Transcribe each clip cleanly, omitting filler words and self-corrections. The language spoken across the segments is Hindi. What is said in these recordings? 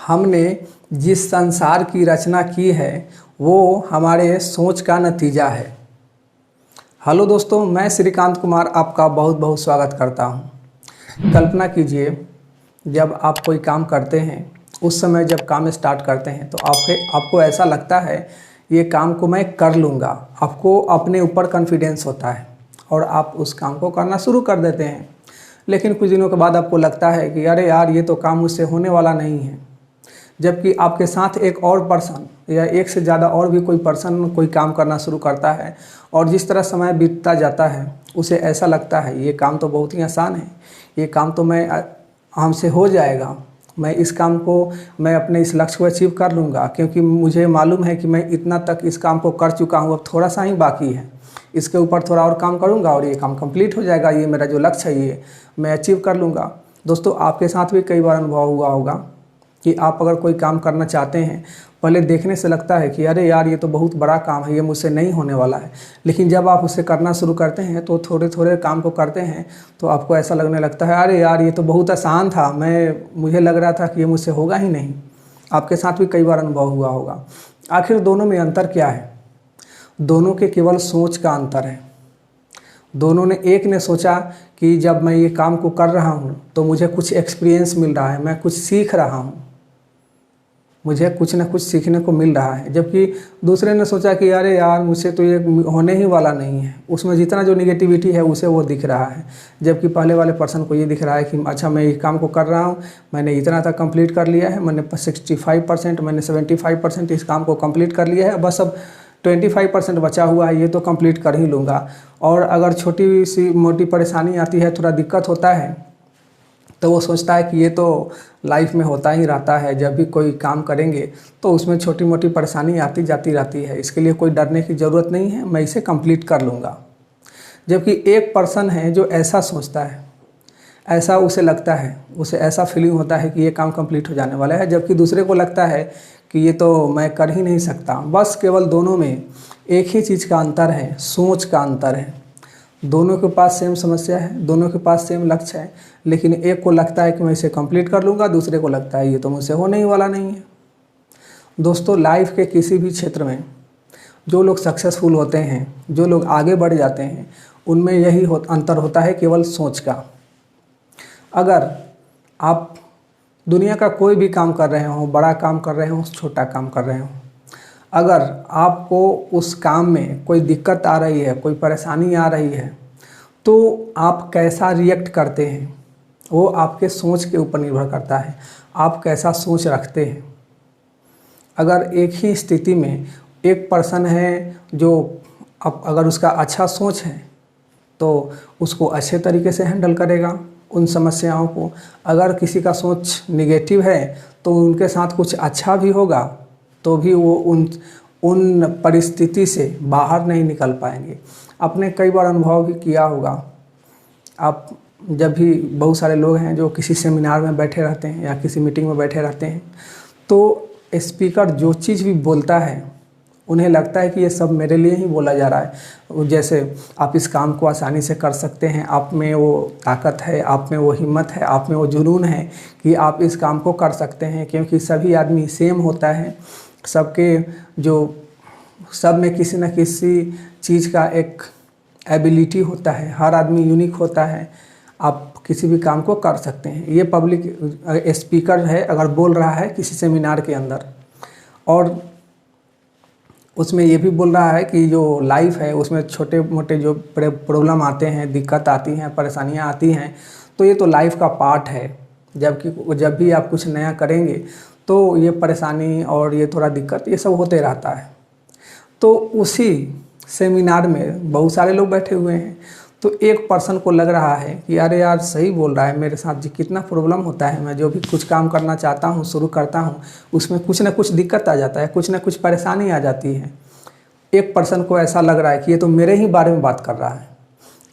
हमने जिस संसार की रचना की है वो हमारे सोच का नतीजा है। हेलो दोस्तों, मैं श्रीकांत कुमार आपका बहुत बहुत स्वागत करता हूं। कल्पना कीजिए, जब आप कोई काम करते हैं, उस समय जब काम स्टार्ट करते हैं तो आपको ऐसा लगता है ये काम को मैं कर लूँगा। आपको अपने ऊपर कॉन्फिडेंस होता है और आप उस काम को करना शुरू कर देते हैं। लेकिन कुछ दिनों के बाद आपको लगता है कि अरे यार, ये तो काम मुझसे होने वाला नहीं है। जबकि आपके साथ एक और पर्सन या एक से ज़्यादा और भी कोई पर्सन कोई काम करना शुरू करता है और जिस तरह समय बीतता जाता है उसे ऐसा लगता है ये काम तो बहुत ही आसान है, ये काम तो हमसे हो जाएगा, मैं इस काम को मैं अपने इस लक्ष्य को अचीव कर लूँगा, क्योंकि मुझे मालूम है कि मैं इतना तक इस काम को कर चुका हूँ, अब थोड़ा सा ही बाकी है, इसके ऊपर थोड़ा और काम करूँगा और ये काम कंप्लीट हो जाएगा, ये मेरा जो लक्ष्य है ये मैं अचीव कर लूँगा। दोस्तों, आपके साथ भी कई बार अनुभव हुआ होगा कि आप अगर कोई काम करना चाहते हैं, पहले देखने से लगता है कि अरे यार, ये तो बहुत बड़ा काम है, ये मुझसे नहीं होने वाला है। लेकिन जब आप उसे करना शुरू करते हैं तो थोड़े थोड़े काम को करते हैं तो आपको ऐसा लगने लगता है अरे यार, ये तो बहुत आसान था, मुझे लग रहा था कि ये मुझसे होगा ही नहीं। आपके साथ भी कई बार अनुभव हुआ होगा। आखिर दोनों में अंतर क्या है? दोनों के केवल सोच का अंतर है। दोनों ने, एक ने सोचा कि जब मैं ये काम को कर रहा हूँ तो मुझे कुछ एक्सपीरियंस मिल रहा है, मैं कुछ सीख रहा हूँ, मुझे कुछ ना कुछ सीखने को मिल रहा है। जबकि दूसरे ने सोचा कि अरे यार, मुझसे तो ये होने ही वाला नहीं है, उसमें जितना जो निगेटिविटी है उसे वो दिख रहा है। जबकि पहले वाले पर्सन को ये दिख रहा है कि अच्छा, मैं ये काम को कर रहा हूँ, मैंने इतना तक कंप्लीट कर लिया है, मैंने 65%, मैंने 75% इस काम को कंप्लीट कर लिया है, बस अब 25% बचा हुआ है, ये तो कंप्लीट कर ही लूँगा। और अगर छोटी सी मोटी परेशानी आती है, थोड़ा दिक्कत होता है, तो वो सोचता है कि ये तो लाइफ में होता ही रहता है, जब भी कोई काम करेंगे तो उसमें छोटी मोटी परेशानी आती जाती रहती है, इसके लिए कोई डरने की ज़रूरत नहीं है, मैं इसे कंप्लीट कर लूँगा। जबकि एक पर्सन है जो ऐसा सोचता है, ऐसा उसे लगता है, उसे ऐसा फीलिंग होता है कि ये काम कंप्लीट हो जाने वाला है, जबकि दूसरे को लगता है कि ये तो मैं कर ही नहीं सकता। बस केवल दोनों में एक ही चीज़ का अंतर है, सोच का अंतर है। दोनों के पास सेम समस्या है, दोनों के पास सेम लक्ष्य है, लेकिन एक को लगता है कि मैं इसे कंप्लीट कर लूँगा, दूसरे को लगता है ये तो मुझसे होने ही वाला नहीं है। दोस्तों, लाइफ के किसी भी क्षेत्र में जो लोग सक्सेसफुल होते हैं, जो लोग आगे बढ़ जाते हैं, उनमें यही अंतर होता है, केवल सोच का। अगर आप दुनिया का कोई भी काम कर रहे हो, बड़ा काम कर रहे हो, छोटा काम कर रहे हो, अगर आपको उस काम में कोई दिक्कत आ रही है, कोई परेशानी आ रही है, तो आप कैसा रिएक्ट करते हैं वो आपके सोच के ऊपर निर्भर करता है। आप कैसा सोच रखते हैं। अगर एक ही स्थिति में एक पर्सन है जो अगर उसका अच्छा सोच है तो उसको अच्छे तरीके से हैंडल करेगा उन समस्याओं को। अगर किसी का सोच निगेटिव है तो उनके साथ कुछ अच्छा भी होगा तो भी वो उन परिस्थिति से बाहर नहीं निकल पाएंगे। आपने कई बार अनुभव भी किया होगा। आप जब भी, बहुत सारे लोग हैं जो किसी सेमिनार में बैठे रहते हैं या किसी मीटिंग में बैठे रहते हैं, तो स्पीकर जो चीज़ भी बोलता है उन्हें लगता है कि ये सब मेरे लिए ही बोला जा रहा है। जैसे आप इस काम को आसानी से कर सकते हैं, आप में वो ताकत है, आप में वो हिम्मत है, आप में वो जुनून है कि आप इस काम को कर सकते हैं, क्योंकि सभी आदमी सेम होता है। सब में किसी न किसी चीज़ का एक एबिलिटी होता है, हर आदमी यूनिक होता है, आप किसी भी काम को कर सकते हैं। ये पब्लिक स्पीकर है, अगर बोल रहा है किसी सेमिनार के अंदर और उसमें ये भी बोल रहा है कि जो लाइफ है उसमें छोटे मोटे जो प्रॉब्लम आते हैं, दिक्कत आती हैं, परेशानियां आती हैं, तो ये तो लाइफ का पार्ट है। जब भी आप कुछ नया करेंगे तो ये परेशानी और ये थोड़ा दिक्कत ये सब होते रहता है। तो उसी सेमिनार में बहुत सारे लोग बैठे हुए हैं, तो एक पर्सन को लग रहा है कि अरे यार, सही बोल रहा है, मेरे साथ जी कितना प्रॉब्लम होता है, मैं जो भी कुछ काम करना चाहता हूँ, शुरू करता हूँ, उसमें कुछ ना कुछ दिक्कत आ जाता है, कुछ ना कुछ परेशानी आ जाती है। एक पर्सन को ऐसा लग रहा है कि ये तो मेरे ही बारे में बात कर रहा है,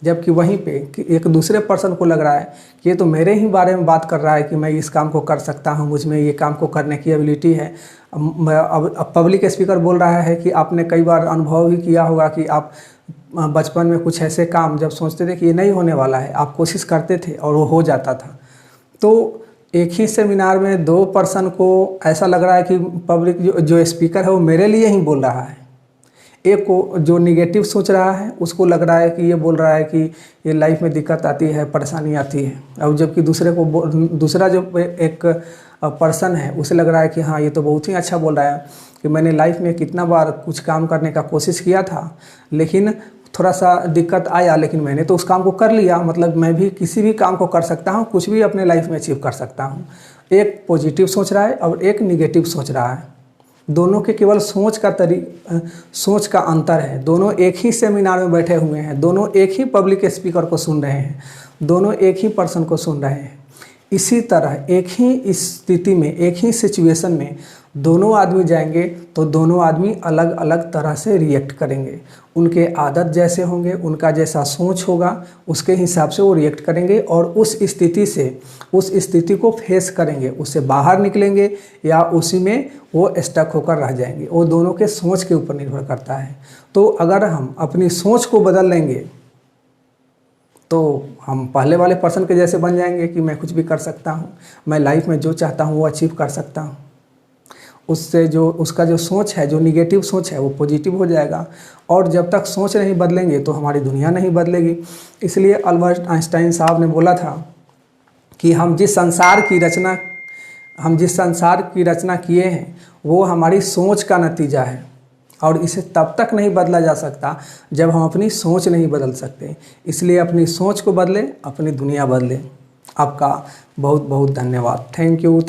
जबकि वहीं पे एक दूसरे पर्सन को लग रहा है कि ये तो मेरे ही बारे में बात कर रहा है कि मैं इस काम को कर सकता हूँ, मुझ में ये काम को करने की एबिलिटी है। अब पब्लिक स्पीकर बोल रहा है कि आपने कई बार अनुभव भी किया होगा कि आप बचपन में कुछ ऐसे काम जब सोचते थे कि ये नहीं होने वाला है, आप कोशिश करते थे और वो हो जाता था। तो एक ही सेमिनार में दो पर्सन को ऐसा लग रहा है कि पब्लिक जो स्पीकर है वो मेरे लिए ही बोल रहा है। एक को जो निगेटिव सोच रहा है उसको लग रहा है कि ये बोल रहा है कि ये लाइफ में दिक्कत आती है, परेशानी आती है, और जबकि दूसरा जो एक पर्सन है उसे लग रहा है कि हाँ ये तो बहुत ही अच्छा बोल रहा है कि मैंने लाइफ में कितना बार कुछ काम करने का कोशिश किया था, लेकिन थोड़ा सा दिक्कत आया, लेकिन मैंने तो उस काम को कर लिया, मतलब मैं भी किसी भी काम को कर सकता हूँ, कुछ भी अपने लाइफ में अचीव कर सकता हूँ। एक पॉजिटिव सोच रहा है और एक निगेटिव सोच रहा है। दोनों के केवल सोच का अंतर है। दोनों एक ही सेमिनार में बैठे हुए हैं, दोनों एक ही पब्लिक स्पीकर को सुन रहे हैं, दोनों एक ही पर्सन को सुन रहे हैं। इसी तरह एक ही स्थिति में, एक ही सिचुएशन में दोनों आदमी जाएंगे तो दोनों आदमी अलग अलग तरह से रिएक्ट करेंगे। उनके आदत जैसे होंगे, उनका जैसा सोच होगा, उसके हिसाब से वो रिएक्ट करेंगे और उस स्थिति को फेस करेंगे, उससे बाहर निकलेंगे या उसी में वो स्टक होकर रह जाएंगे। वो दोनों के सोच के ऊपर निर्भर करता है। तो अगर हम अपनी सोच को बदल लेंगे तो हम पहले वाले पर्सन के जैसे बन जाएंगे कि मैं कुछ भी कर सकता हूँ, मैं लाइफ में जो चाहता हूँ वो अचीव कर सकता हूँ। उससे जो उसका जो सोच है, जो निगेटिव सोच है, वो पॉजिटिव हो जाएगा। और जब तक सोच नहीं बदलेंगे तो हमारी दुनिया नहीं बदलेगी। इसलिए अल्बर्ट आइंस्टाइन साहब ने बोला था कि हम जिस संसार की रचना किए हैं वो हमारी सोच का नतीजा है, और इसे तब तक नहीं बदला जा सकता जब हम अपनी सोच नहीं बदल सकते। इसलिए अपनी सोच को बदलें, अपनी दुनिया बदलें। आपका बहुत बहुत धन्यवाद। Thank you.